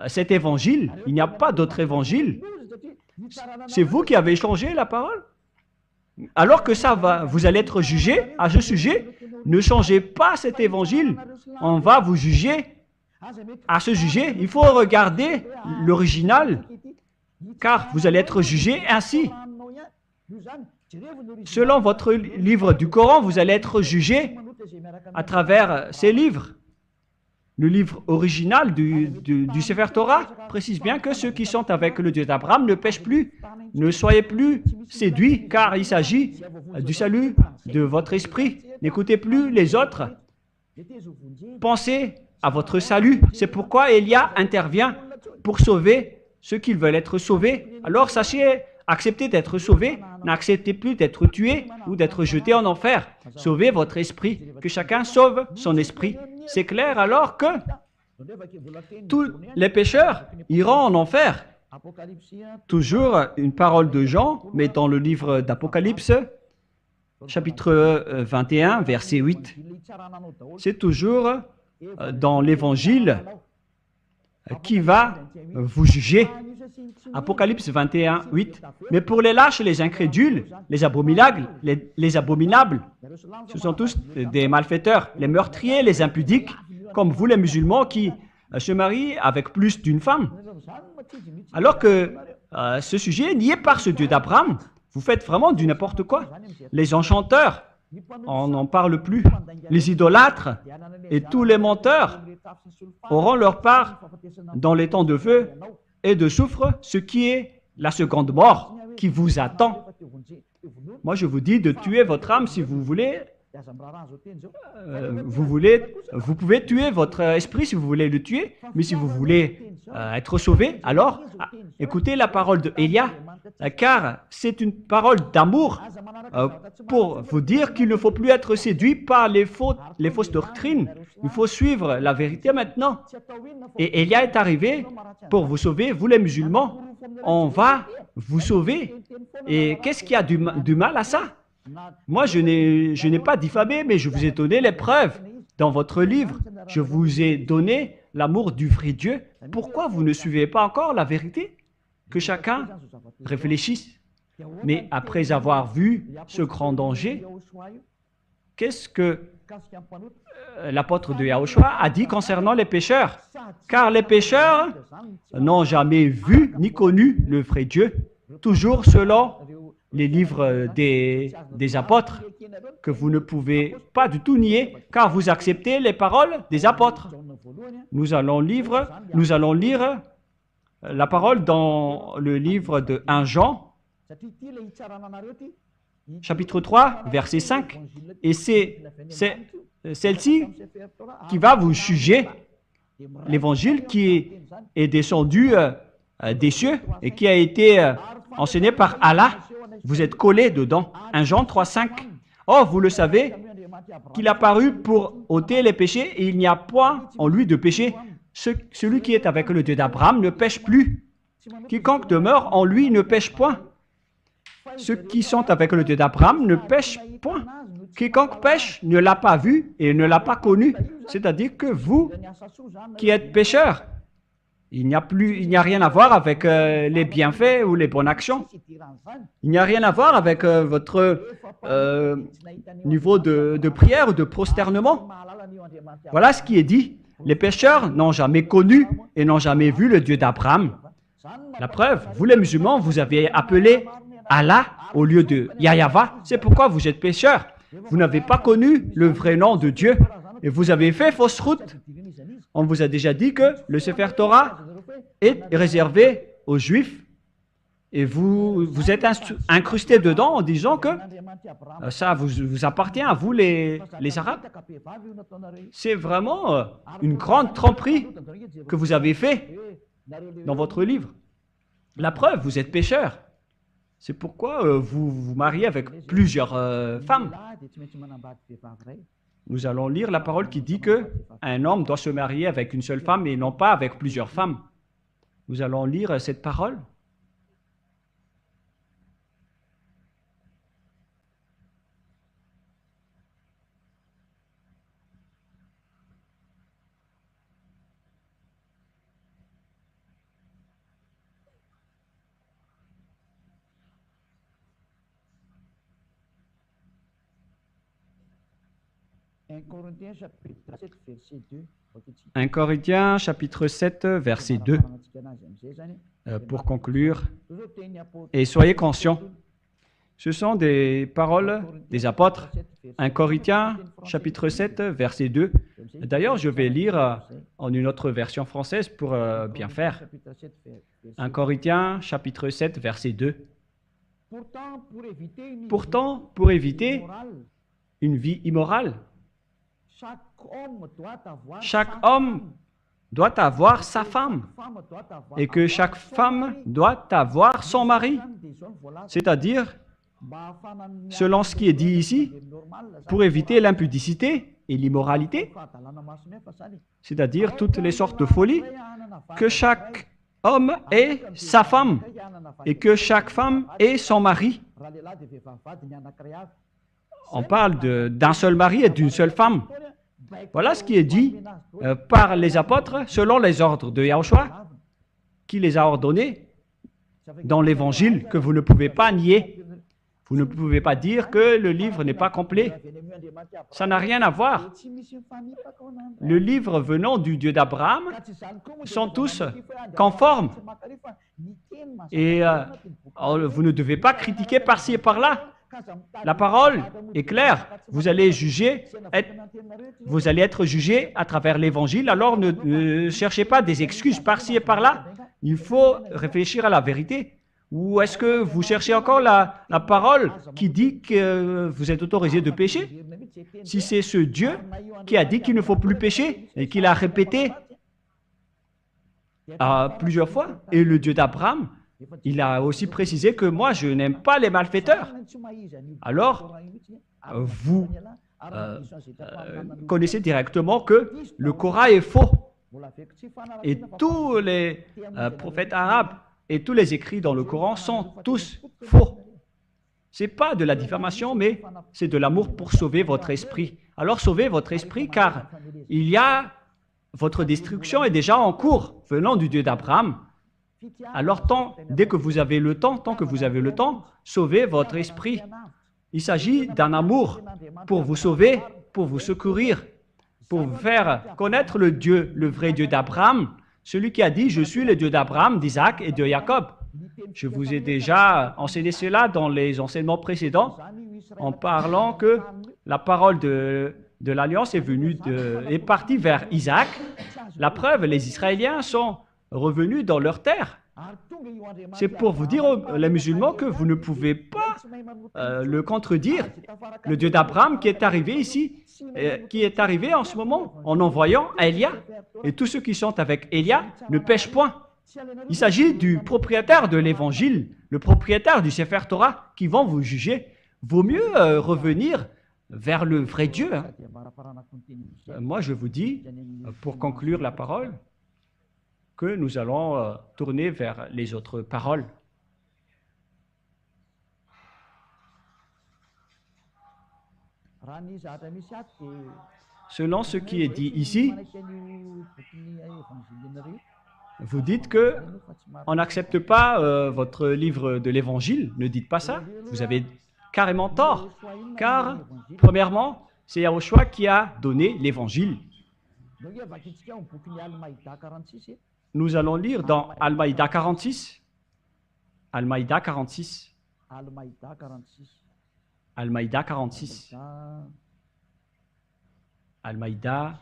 cet évangile. Il n'y a pas d'autre évangile. C'est vous qui avez changé la parole. Alors que ça va, vous allez être jugé à ce sujet. Ne changez pas cet évangile. On va vous juger à ce sujet. Il faut regarder l'original, car vous allez être jugé ainsi. Selon votre livre du Coran, vous allez être jugé à travers ces livres. Le livre original du Sefer Torah précise bien que ceux qui sont avec le Dieu d'Abraham ne pêchent plus. Ne soyez plus séduits, car il s'agit du salut de votre esprit. N'écoutez plus les autres. Pensez à votre salut. C'est pourquoi Élia intervient pour sauver ceux qui veulent être sauvés. Alors sachez, acceptez d'être sauvés. N'acceptez plus d'être tués ou d'être jetés en enfer. Sauvez votre esprit. Que chacun sauve son esprit. C'est clair alors que tous les pécheurs iront en enfer. Toujours une parole de Jean, mais dans le livre d'Apocalypse, chapitre 21, verset 8. C'est toujours dans l'Évangile qui va vous juger. Apocalypse 21, 8. Mais pour les lâches et les incrédules, les abominables, ce sont tous des malfaiteurs, les meurtriers, les impudiques, comme vous les musulmans qui se marient avec plus d'une femme. Alors que ce sujet nié par ce Dieu d'Abraham, vous faites vraiment du n'importe quoi. Les enchanteurs, on n'en parle plus. Les idolâtres et tous les menteurs auront leur part dans les temps de feu et de soufre, ce qui est la seconde mort qui vous attend. Moi, je vous dis de tuer votre âme si vous voulez. Vous pouvez tuer votre esprit si vous voulez le tuer, mais si vous voulez être sauvé, alors écoutez la parole de Élia, car c'est une parole d'amour pour vous dire qu'il ne faut plus être séduit par les fausses doctrines. Il faut suivre la vérité maintenant. Et Élia est arrivé pour vous sauver, vous les musulmans. On va vous sauver. Et qu'est-ce qu'il y a du mal à ça? Moi, je n'ai pas diffamé, mais je vous ai donné les preuves dans votre livre. Je vous ai donné l'amour du vrai Dieu. Pourquoi vous ne suivez pas encore la vérité? Que chacun réfléchisse. Mais après avoir vu ce grand danger, qu'est-ce que l'apôtre de Yahushua a dit concernant les pécheurs? Car les pécheurs n'ont jamais vu ni connu le vrai Dieu, toujours selon les livres des apôtres, que vous ne pouvez pas du tout nier, car vous acceptez les paroles des apôtres. Nous allons lire la parole dans le livre de 1 Jean, chapitre 3, verset 5, et c'est celle-ci qui va vous juger. L'évangile qui est descendu des cieux et qui a été enseigné par Allah. Vous êtes collés dedans. 1 Jean 3, 5. Or, vous le savez, qu'il a paru pour ôter les péchés et il n'y a point en lui de péché. Celui qui est avec le Dieu d'Abraham ne pêche plus. Quiconque demeure en lui ne pêche point. Ceux qui sont avec le Dieu d'Abraham ne pêchent point. Quiconque pêche ne l'a pas vu et ne l'a pas connu. C'est-à-dire que vous qui êtes pécheurs, il n'y a rien à voir avec les bienfaits ou les bonnes actions. Il n'y a rien à voir avec votre niveau de prière ou de prosternement. Voilà ce qui est dit. Les pécheurs n'ont jamais connu et n'ont jamais vu le Dieu d'Abraham. La preuve, vous les musulmans, vous avez appelé Allah au lieu de Yahweh. C'est pourquoi vous êtes pécheurs. Vous n'avez pas connu le vrai nom de Dieu et vous avez fait fausse route. On vous a déjà dit que le Sefer Torah est réservé aux Juifs et vous êtes incrustés dedans en disant que ça vous appartient à vous les Arabes. C'est vraiment une grande tromperie que vous avez fait dans votre livre. La preuve, vous êtes pécheurs. C'est pourquoi vous vous mariez avec plusieurs femmes. Nous allons lire la parole qui dit qu'un homme doit se marier avec une seule femme et non pas avec plusieurs femmes. Nous allons lire cette parole. « 1 Corinthiens chapitre 7, verset 2. Pour conclure, et soyez conscients, ce sont des paroles des apôtres. 1 Corinthiens chapitre 7, verset 2. D'ailleurs, je vais lire en une autre version française pour bien faire. 1 Corinthiens chapitre 7, verset 2. Pourtant, pour éviter une vie immorale, chaque homme doit avoir sa femme et que chaque femme doit avoir son mari. C'est-à-dire, selon ce qui est dit ici, pour éviter l'impudicité et l'immoralité, c'est-à-dire toutes les sortes de folies, que chaque homme ait sa femme et que chaque femme ait son mari. On parle d'un seul mari et d'une seule femme. Voilà ce qui est dit par les apôtres selon les ordres de Yahushua, qui les a ordonnés dans l'Évangile que vous ne pouvez pas nier. Vous ne pouvez pas dire que le livre n'est pas complet. Ça n'a rien à voir. Le livre venant du Dieu d'Abraham sont tous conformes. Et vous ne devez pas critiquer par-ci et par-là. La parole est claire. Vous allez être jugé à travers l'Évangile. Alors ne cherchez pas des excuses par-ci et par-là. Il faut réfléchir à la vérité. Ou est-ce que vous cherchez encore la parole qui dit que vous êtes autorisé de pécher? Si c'est ce Dieu qui a dit qu'il ne faut plus pécher et qu'il a répété plusieurs fois, et le Dieu d'Abraham, il a aussi précisé que moi, je n'aime pas les malfaiteurs. Alors, vous connaissez directement que le Coran est faux. Et tous les prophètes arabes et tous les écrits dans le Coran sont tous faux. Ce n'est pas de la diffamation, mais c'est de l'amour pour sauver votre esprit. Alors sauvez votre esprit, car votre destruction est déjà en cours venant du Dieu d'Abraham. Alors dès que vous avez le temps, tant que vous avez le temps, sauvez votre esprit. Il s'agit d'un amour pour vous sauver, pour vous secourir, pour vous faire connaître le vrai Dieu d'Abraham, celui qui a dit « Je suis le Dieu d'Abraham, d'Isaac et de Jacob ». Je vous ai déjà enseigné cela dans les enseignements précédents en parlant que la parole de l'Alliance est partie vers Isaac. La preuve, les Israéliens sont revenus dans leur terre. C'est pour vous dire, les musulmans, que vous ne pouvez pas le contredire. Le Dieu d'Abraham qui est arrivé ici, qui est arrivé en ce moment en envoyant Élia. Et tous ceux qui sont avec Élia ne pêchent point. Il s'agit du propriétaire de l'Évangile, le propriétaire du Sefer Torah, qui vont vous juger. Vaut mieux revenir vers le vrai Dieu. Hein. Moi, je vous dis, pour conclure la parole, que nous allons tourner vers les autres paroles. Selon ce qui est dit ici, vous dites que on n'accepte pas votre livre de l'Évangile. Ne dites pas ça. Vous avez carrément tort. Car, premièrement, c'est Yahushua qui a donné l'Évangile. Nous allons lire dans Al-Maïda 46. Al-Maïda 46. Al-Maïda 46. Al-Maïda.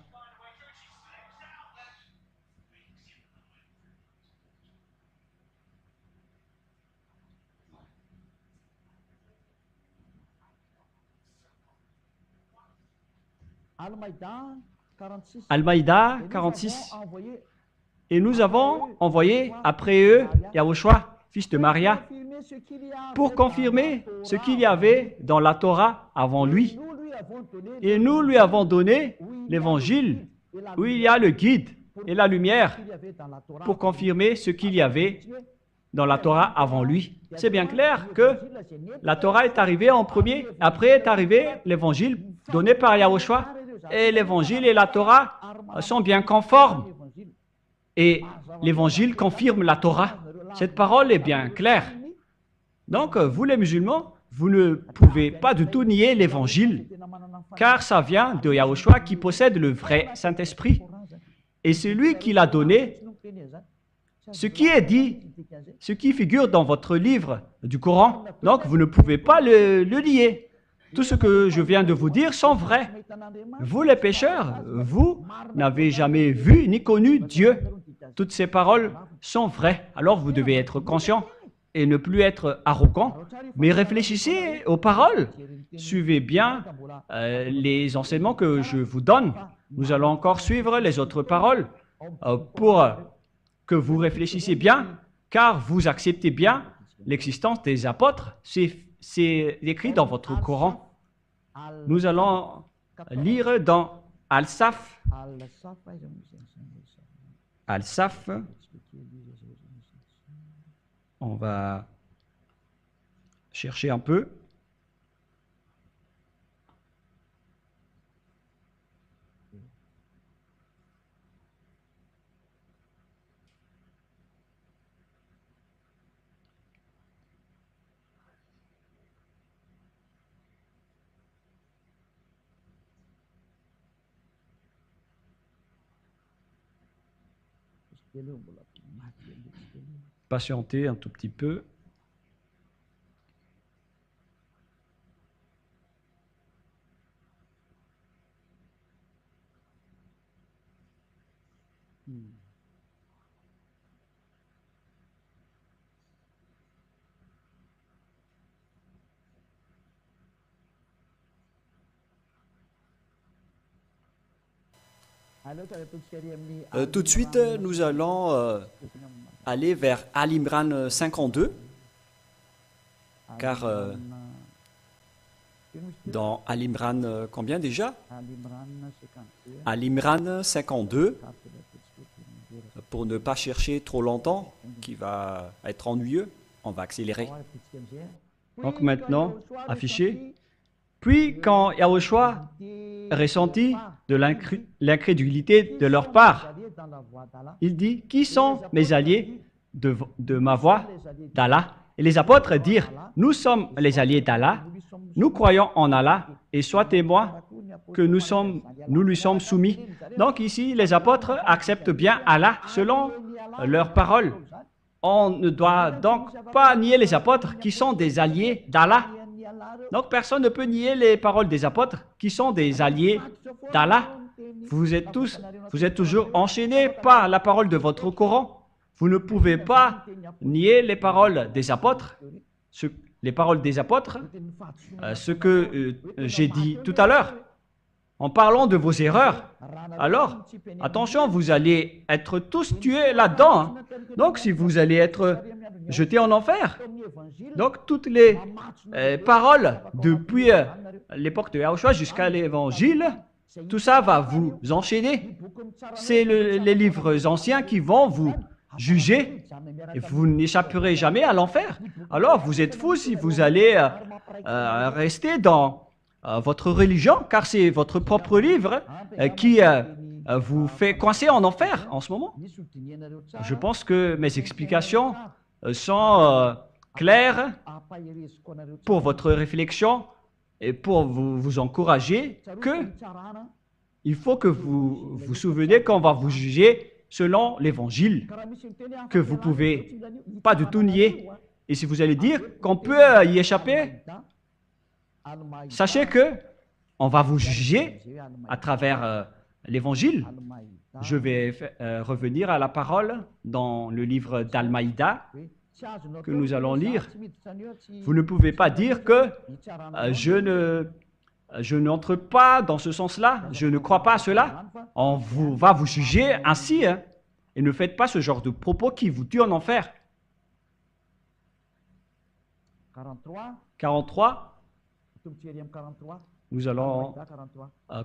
Al-Maïda 46. Et nous avons envoyé après eux Yahushua, fils de Maria, pour confirmer ce qu'il y avait dans la Torah avant lui. Et nous lui avons donné l'Évangile, où il y a le guide et la lumière, pour confirmer ce qu'il y avait dans la Torah avant lui. C'est bien clair que la Torah est arrivée en premier, après est arrivé l'Évangile donné par Yahushua, et l'Évangile et la Torah sont bien conformes. Et l'Évangile confirme la Torah. Cette parole est bien claire. Donc, vous les musulmans, vous ne pouvez pas du tout nier l'Évangile, car ça vient de Yahushua qui possède le vrai Saint-Esprit. Et c'est lui qui l'a donné. Ce qui est dit, ce qui figure dans votre livre du Coran, donc vous ne pouvez pas le nier. Tout ce que je viens de vous dire sont vrais. Vous les pécheurs, vous n'avez jamais vu ni connu Dieu. Toutes ces paroles sont vraies. Alors vous devez être conscient et ne plus être arrogant, mais réfléchissez aux paroles. Suivez bien les enseignements que je vous donne. Nous allons encore suivre les autres paroles pour que vous réfléchissiez bien, car vous acceptez bien l'existence des apôtres. C'est écrit dans votre Coran. Nous allons lire dans Al-Saf. Al-Saf. On va chercher un peu. Patientez un tout petit peu. Tout de suite, nous allons aller vers Al-Imran 52, car dans Al-Imran, combien déjà? Al-Imran 52, pour ne pas chercher trop longtemps, qui va être ennuyeux, on va accélérer. Donc maintenant, affiché. Puis quand Yahushua ressentit de l'incrédulité de leur part, il dit, qui sont mes alliés de ma voix d'Allah? Et les apôtres dirent, nous sommes les alliés d'Allah, nous croyons en Allah, et sois témoin que nous lui sommes soumis. Donc ici, les apôtres acceptent bien Allah selon leurs paroles. On ne doit donc pas nier les apôtres qui sont des alliés d'Allah. Donc personne ne peut nier les paroles des apôtres qui sont des alliés d'Allah. Vous êtes toujours enchaînés par la parole de votre Coran. Vous ne pouvez pas nier les paroles des apôtres. Les paroles des apôtres, ce que j'ai dit tout à l'heure, en parlant de vos erreurs. Alors, attention, vous allez être tous tués là-dedans. Hein. Donc, si vous allez être jetés en enfer, donc toutes les paroles depuis l'époque de Yahushua jusqu'à l'Évangile, tout ça va vous enchaîner. C'est les livres anciens qui vont vous juger et vous n'échapperez jamais à l'enfer. Alors, vous êtes fous si vous allez rester dans votre religion, car c'est votre propre livre qui vous fait coincer en enfer en ce moment. Je pense que mes explications sont claires pour votre réflexion et pour vous encourager que il faut que vous vous souveniez qu'on va vous juger selon l'évangile, que vous ne pouvez pas du tout nier. Et si vous allez dire qu'on peut y échapper, sachez que on va vous juger à travers l'évangile. Je vais revenir à la parole dans le livre d'Al-Maïda que nous allons lire. Vous ne pouvez pas dire que je n'entre pas dans ce sens-là, je ne crois pas à cela. On va vous juger ainsi, hein, et ne faites pas ce genre de propos qui vous tuent en enfer. 43. Nous allons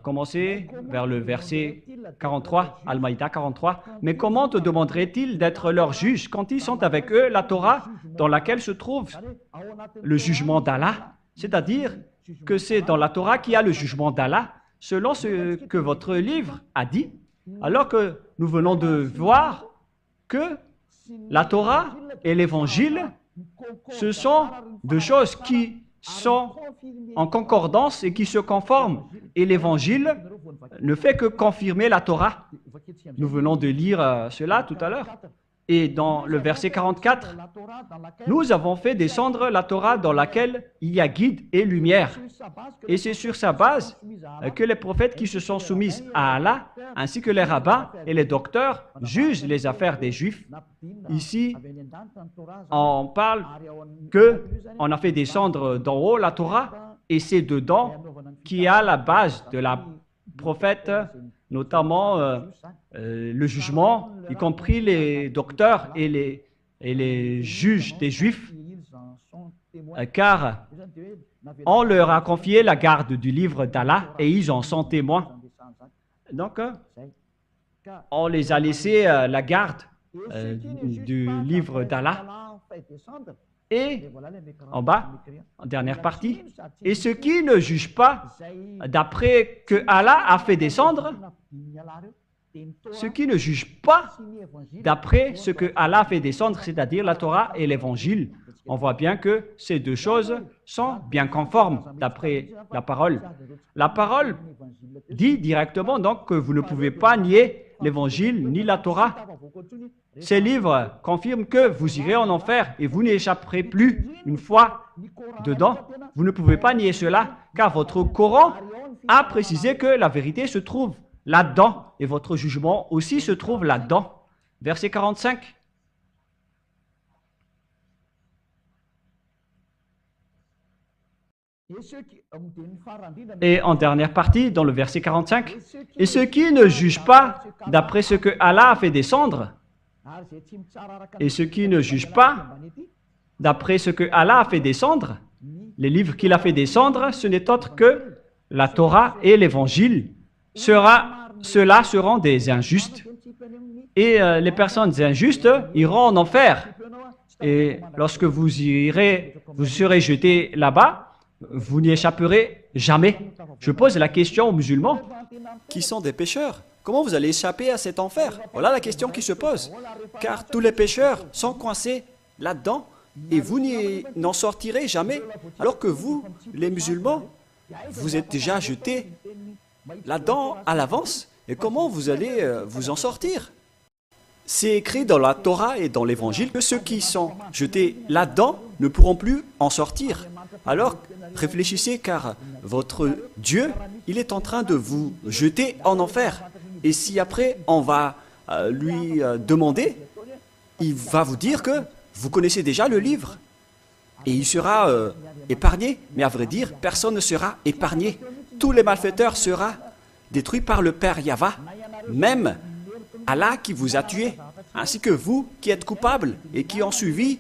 commencer vers le verset 43, Al-Maïda 43. Mais comment te demanderait-il d'être leur juge quand ils sont avec eux la Torah dans laquelle se trouve le jugement d'Allah? C'est-à-dire que c'est dans la Torah qu'il y a le jugement d'Allah, selon ce que votre livre a dit, alors que nous venons de voir que la Torah et l'Évangile, ce sont deux choses qui sont en concordance et qui se conforment. Et l'Évangile ne fait que confirmer la Torah. Nous venons de lire cela tout à l'heure. Et dans le verset 44, nous avons fait descendre la Torah dans laquelle il y a guide et lumière. Et c'est sur sa base que les prophètes qui se sont soumis à Allah, ainsi que les rabbins et les docteurs, jugent les affaires des Juifs. Ici, on parle qu'on a fait descendre d'en haut la Torah, et c'est dedans qu'il y a la base de la prophète, notamment le jugement, y compris les docteurs et les juges des Juifs, car on leur a confié la garde du livre d'Allah et ils en sont témoins. Donc, on les a laissés la garde du livre d'Allah. Et en bas, en dernière partie, et ceux qui ne jugent pas d'après que Allah a fait descendre, ceux qui ne jugent pas d'après ce que Allah a fait descendre, c'est-à-dire la Torah et l'Évangile, on voit bien que ces deux choses sont bien conformes d'après la parole. La parole dit directement donc que vous ne pouvez pas nier l'Évangile, ni la Torah. Ces livres confirment que vous irez en enfer et vous n'y échapperez plus une fois dedans. Vous ne pouvez pas nier cela, car votre Coran a précisé que la vérité se trouve là-dedans et votre jugement aussi se trouve là-dedans. Verset 45. Et en dernière partie, dans le verset 45, « Et ceux qui ne jugent pas d'après ce que Allah a fait descendre, et ceux qui ne jugent pas d'après ce que Allah a fait descendre, les livres qu'il a fait descendre, ce n'est autre que la Torah et l'Évangile. Ceux-là seront des injustes. Et les personnes injustes iront en enfer. Et lorsque vous serez jetés là-bas, vous n'y échapperez jamais. Je pose la question aux musulmans. Qui sont des pécheurs. Comment vous allez échapper à cet enfer? Voilà la question qui se pose. Car tous les pécheurs sont coincés là-dedans et vous n'en sortirez jamais. Alors que vous, les musulmans, vous êtes déjà jetés là-dedans à l'avance. Et comment vous allez vous en sortir? C'est écrit dans la Torah et dans l'Évangile que ceux qui sont jetés là-dedans ne pourront plus en sortir. Alors, réfléchissez car votre Dieu, il est en train de vous jeter en enfer. Et si après on va lui demander, il va vous dire que vous connaissez déjà le livre. Et il sera épargné. Mais à vrai dire, personne ne sera épargné. Tous les malfaiteurs seront détruits par le Père Yahva. Même Allah qui vous a tué, ainsi que vous qui êtes coupables et qui ont suivi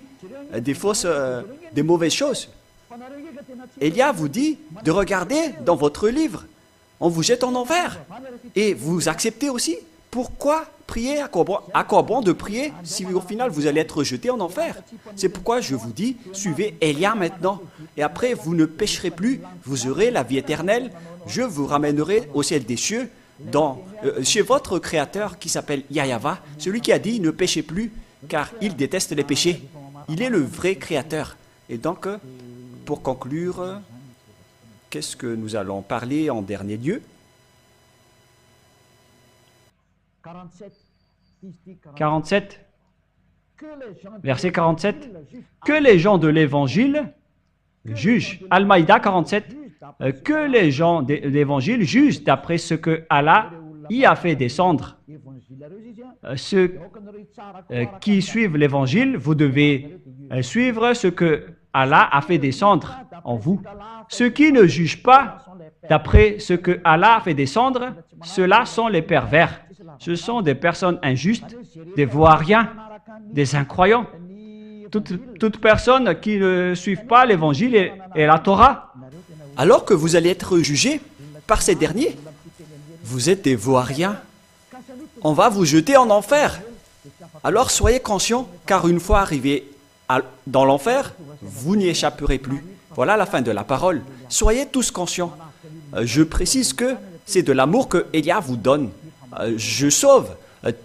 des mauvaises choses. Élia vous dit de regarder dans votre livre. On vous jette en enfer. Et vous acceptez aussi. Pourquoi prier? À quoi bon de prier si au final vous allez être jeté en enfer? C'est pourquoi je vous dis, suivez Élia maintenant. Et après, vous ne pécherez plus. Vous aurez la vie éternelle. Je vous ramènerai au ciel des cieux, chez votre Créateur qui s'appelle Yahva, celui qui a dit ne péchez plus, car il déteste les péchés. Il est le vrai Créateur. Et donc, pour conclure, qu'est-ce que nous allons parler en dernier lieu? 47, verset 47. Que les gens de l'Évangile jugent. Al-Maïda 47. Que les gens de l'Évangile jugent d'après ce que Allah y a fait descendre. Ceux qui suivent l'Évangile, vous devez suivre ce que Allah a fait descendre en vous. Ceux qui ne jugent pas d'après ce que Allah a fait descendre, ceux-là sont les pervers. Ce sont des personnes injustes, des vauriens, des incroyants. Toute personne qui ne suit pas l'Évangile et la Torah. Alors que vous allez être jugés par ces derniers, vous êtes des vauriens. On va vous jeter en enfer. Alors soyez conscients, car une fois arrivés dans l'enfer, vous n'y échapperez plus. Voilà la fin de la parole. Soyez tous conscients. Je précise que c'est de l'amour que Élia vous donne. Je sauve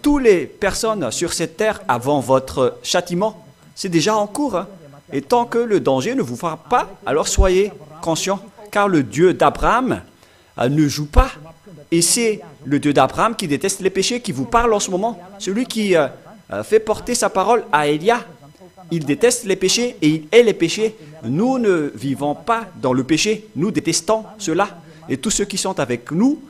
toutes les personnes sur cette terre avant votre châtiment. C'est déjà en cours. Hein. Et tant que le danger ne vous frappe pas, alors soyez conscients. Car le Dieu d'Abraham ne joue pas. Et c'est le Dieu d'Abraham qui déteste les péchés qui vous parle en ce moment. Celui qui fait porter sa parole à Élia. Il déteste les péchés et il hait les péchés. Nous ne vivons pas dans le péché. Nous détestons cela. Et tous ceux qui sont avec nous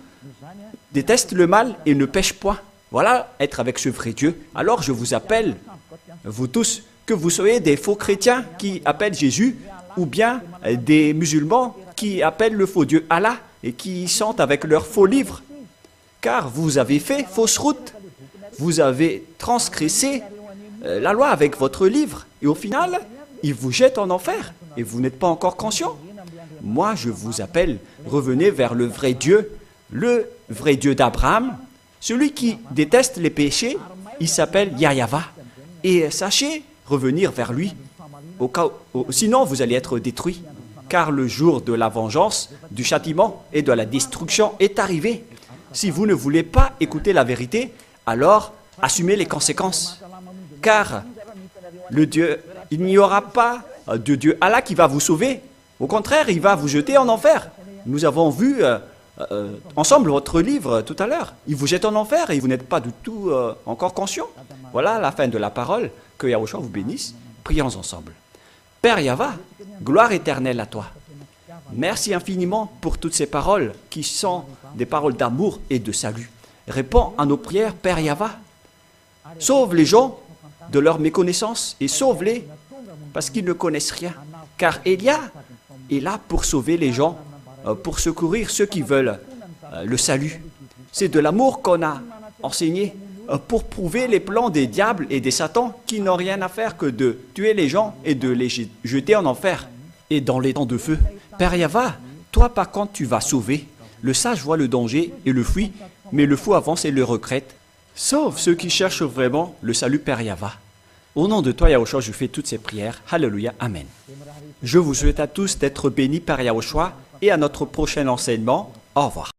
détestent le mal et ne pêchent point. Voilà être avec ce vrai Dieu. Alors je vous appelle, vous tous, que vous soyez des faux chrétiens qui appellent Jésus ou bien des musulmans qui appellent le faux Dieu Allah et qui sont avec leurs faux livres. Car vous avez fait fausse route. Vous avez transgressé la loi avec votre livre. Et au final, il vous jette en enfer. Et vous n'êtes pas encore conscient. Moi, je vous appelle, revenez vers le vrai Dieu d'Abraham. Celui qui déteste les péchés, il s'appelle Yahva. Et sachez revenir vers lui. Sinon, vous allez être détruits. Car le jour de la vengeance, du châtiment et de la destruction est arrivé. Si vous ne voulez pas écouter la vérité, alors assumez les conséquences. Car il n'y aura pas de Dieu Allah qui va vous sauver. Au contraire, il va vous jeter en enfer. Nous avons vu ensemble votre livre tout à l'heure. Il vous jette en enfer et vous n'êtes pas du tout encore conscient. Voilà la fin de la parole. Que Yahushua vous bénisse. Prions ensemble. Père Yahva, gloire éternelle à toi. Merci infiniment pour toutes ces paroles qui sont des paroles d'amour et de salut. Réponds à nos prières, Père Yahva. Sauve les gens de leur méconnaissance et sauve-les parce qu'ils ne connaissent rien. Car Elia est là pour sauver les gens, pour secourir ceux qui veulent le salut. C'est de l'amour qu'on a enseigné pour prouver les plans des diables et des satans qui n'ont rien à faire que de tuer les gens et de les jeter en enfer et dans les temps de feu. Père Yahva, toi par contre tu vas sauver. Le sage voit le danger et le fuit, mais le fou avance et le regrette. Sauve ceux qui cherchent vraiment le salut, Père Yahva. Au nom de toi, Yahushua, je fais toutes ces prières. Alléluia, Amen. Je vous souhaite à tous d'être bénis par Yahushua et à notre prochain enseignement. Au revoir.